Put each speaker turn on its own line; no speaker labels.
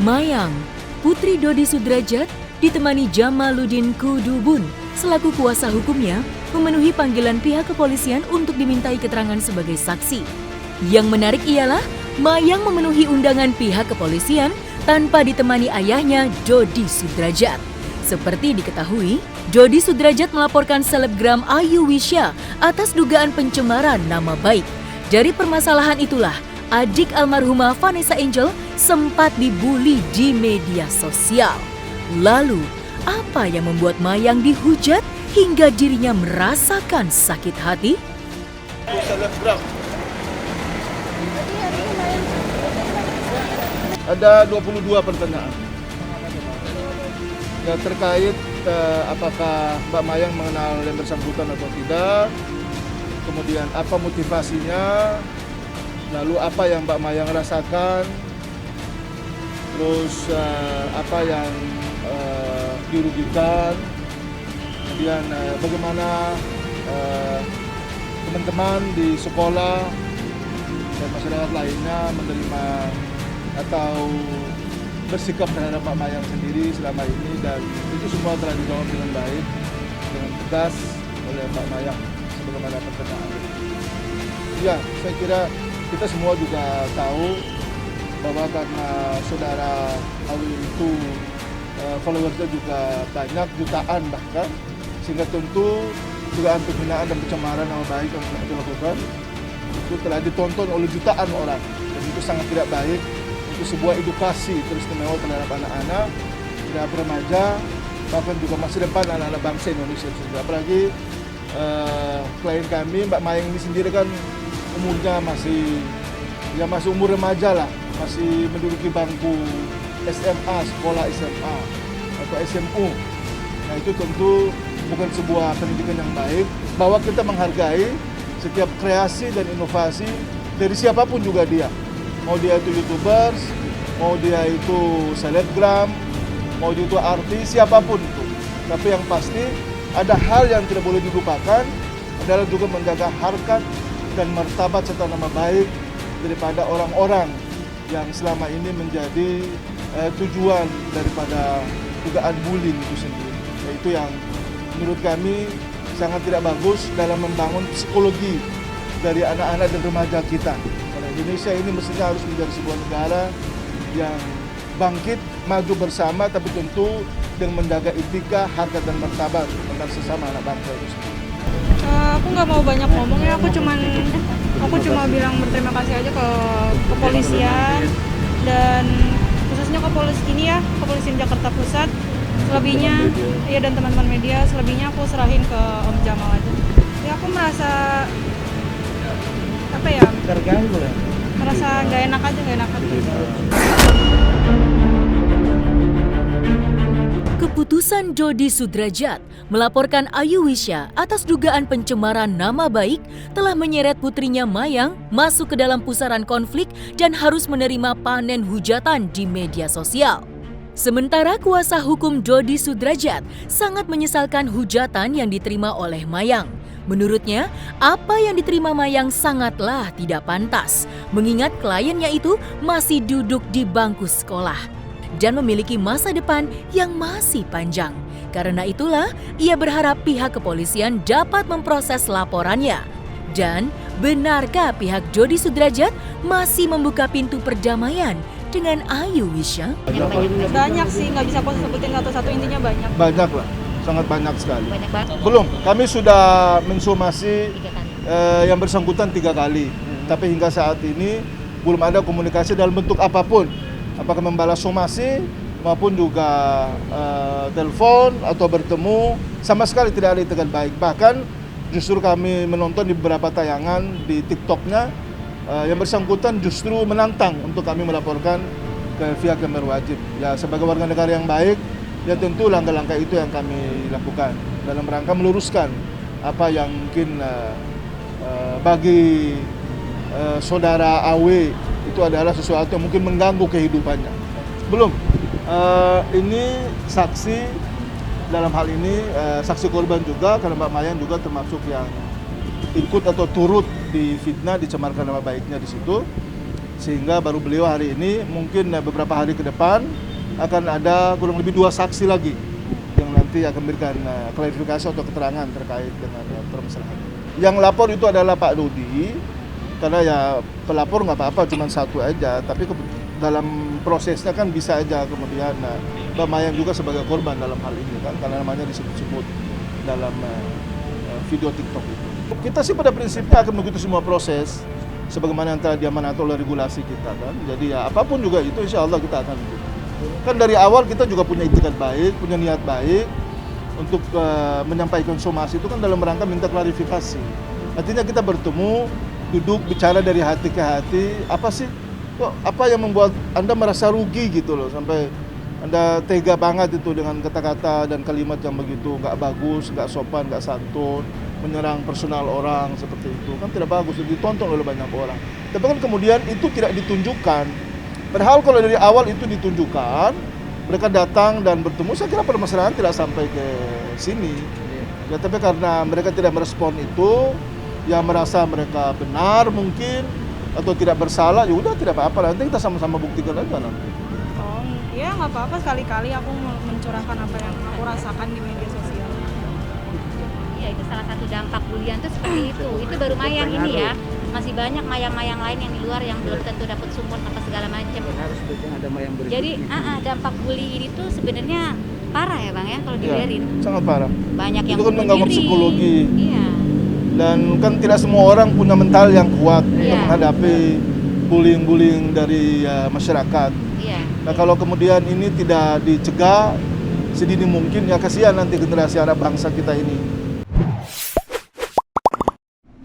Mayang, putri Dodi Sudrajat, ditemani Jamaluddin Kudubun selaku kuasa hukumnya memenuhi panggilan pihak kepolisian untuk dimintai keterangan sebagai saksi. Yang menarik ialah Mayang memenuhi undangan pihak kepolisian tanpa ditemani ayahnya Dodi Sudrajat. Seperti diketahui, Dodi Sudrajat melaporkan selebgram Ayu Wisya atas dugaan pencemaran nama baik. Dari permasalahan itulah, adik almarhumah Vanessa Angel sempat dibully di media sosial. Lalu, apa yang membuat Mayang dihujat hingga dirinya merasakan sakit hati?
Selebgram. Ada 22 pertanyaan. Ya, terkait apakah Mbak Mayang mengenal yang bersangkutan atau tidak, kemudian apa motivasinya, lalu apa yang Mbak Mayang rasakan, terus apa yang dirugikan, kemudian bagaimana teman-teman di sekolah dan masyarakat lainnya menerima atau bersikap terhadap Mbak Mayang sendiri selama ini, dan itu semua telah dijawab dengan baik, dengan tegas oleh Mbak Mayang sebagaimana pertanyaan. Ya, saya kira kita semua juga tahu bahwa karena saudara Awi itu followersnya juga banyak, jutaan bahkan, sehingga tentu dugaan penghinaan dan pencemaran nama baik yang telah dilakukan itu telah ditonton oleh jutaan orang, dan itu sangat tidak baik. Itu sebuah edukasi teristimewa terhadap anak-anak, terhadap remaja, bahkan juga masa depan anak-anak bangsa Indonesia. Apalagi klien kami, Mbak Mayang ini sendiri kan umurnya masih umur remaja lah, masih menduduki bangku SMA, sekolah SMA atau SMU. Nah, itu tentu bukan sebuah pendidikan yang baik, bahwa kita menghargai setiap kreasi dan inovasi dari siapapun juga dia. Mau dia itu YouTubers, mau dia itu selebgram, mau dia itu artis, siapapun itu. Tapi yang pasti ada hal yang tidak boleh dilupakan, adalah juga menjaga harkat dan martabat serta nama baik daripada orang-orang yang selama ini menjadi tujuan daripada dugaan bullying itu sendiri. Itu yang menurut kami sangat tidak bagus dalam membangun psikologi dari anak-anak dan remaja kita. Karena Indonesia ini mestinya harus menjadi sebuah negara yang bangkit, maju bersama, tapi tentu dengan menjaga etika, harkat dan martabat antar sesama anak bangsa itu sendiri.
Aku nggak mau banyak ngomong ya, aku cuma bilang berterima kasih aja ke kepolisian dan khususnya kepolisian Jakarta Pusat. Selebihnya ya, dan teman-teman media, selebihnya aku serahin ke Om Jamal aja. Ya, aku merasa apa ya?
Terganggu ya?
Merasa nggak enak aja.
Keputusan Dodi Sudrajat melaporkan Ayu Wisya atas dugaan pencemaran nama baik telah menyeret putrinya Mayang masuk ke dalam pusaran konflik dan harus menerima panen hujatan di media sosial. Sementara kuasa hukum Dodi Sudrajat sangat menyesalkan hujatan yang diterima oleh Mayang. Menurutnya, apa yang diterima Mayang sangatlah tidak pantas, mengingat kliennya itu masih duduk di bangku sekolah dan memiliki masa depan yang masih panjang. Karena itulah, ia berharap pihak kepolisian dapat memproses laporannya. Dan benarkah pihak Dodi Sudrajat masih membuka pintu perdamaian dengan Ayu Wisya?
Banyak sih, nggak bisa aku sebutin satu-satu, intinya banyak.
Banyak lah, sangat banyak sekali. Belum, kami sudah mensomasi yang bersangkutan 3 kali. Tapi hingga saat ini belum ada komunikasi dalam bentuk apapun. Apakah membalas somasi maupun juga telepon atau bertemu, sama sekali tidak ada itikat baik. Bahkan justru kami menonton di beberapa tayangan di TikToknya, yang bersangkutan justru menantang untuk kami melaporkan ke pihak yang berwajib. Ya, sebagai warga negara yang baik, ya tentu langkah-langkah itu yang kami lakukan dalam rangka meluruskan apa yang mungkin bagi saudara AW itu adalah sesuatu yang mungkin mengganggu kehidupannya. Belum, ini saksi dalam hal ini saksi korban juga, karena Mbak Mayang juga termasuk yang ikut atau turut di fitnah, dicemarkan nama baiknya di situ. Sehingga baru beliau hari ini, mungkin beberapa hari ke depan akan ada kurang lebih 2 saksi lagi yang nanti akan memberikan klarifikasi atau keterangan terkait dengan permasalahan. Yang lapor itu adalah Pak Dodi, karena ya pelapor nggak apa-apa, cuma satu aja, tapi dalam prosesnya kan bisa aja kemudian Mbak Mayang juga sebagai korban dalam hal ini kan, karena namanya disebut-sebut dalam video TikTok itu. Kita sih pada prinsipnya akan mengikuti semua proses sebagaimana yang telah diamanatkan oleh regulasi kita kan. Jadi ya apapun juga itu insya Allah kita akan ikuti. Kan dari awal kita juga punya itikat baik, punya niat baik untuk menyampaikan somasi itu kan dalam rangka minta klarifikasi. Artinya kita bertemu, duduk bicara dari hati ke hati, apa sih kok apa yang membuat Anda merasa rugi gitu loh, sampai Anda tega banget itu dengan kata-kata dan kalimat yang begitu nggak bagus, nggak sopan, nggak santun, menyerang personal orang seperti itu kan tidak bagus, ditonton oleh banyak orang. Tapi kan kemudian itu tidak ditunjukkan. Padahal kalau dari awal itu ditunjukkan, mereka datang dan bertemu, saya kira permasalahan tidak sampai ke sini. Ya, tapi karena mereka tidak merespon itu, ya merasa mereka benar mungkin atau tidak bersalah, ya udah tidak apa-apa, nanti kita sama-sama buktikan aja nanti.
Oh, ya nggak apa-apa, sekali-kali aku mencurahkan apa yang aku rasakan di media sosial.
Iya, itu salah satu dampak bulian tuh seperti itu. Itu baru Mayang ini ya. Masih banyak mayang-mayang lain yang di luar yang belum tentu dapat support apa segala macam. Jadi dampak bully ini tuh sebenarnya parah ya Bang ya kalau dibiarin.
Ya, sangat parah.
Banyak yang
itu kan mengganggu
diri.
psikologi.
Iya.
Dan kan tidak semua orang punya mental yang kuat untuk menghadapi bullying-bullying dari masyarakat.
Iya.
Nah kalau kemudian ini tidak dicegah sedini mungkin, ya kasihan nanti generasi anak bangsa kita ini.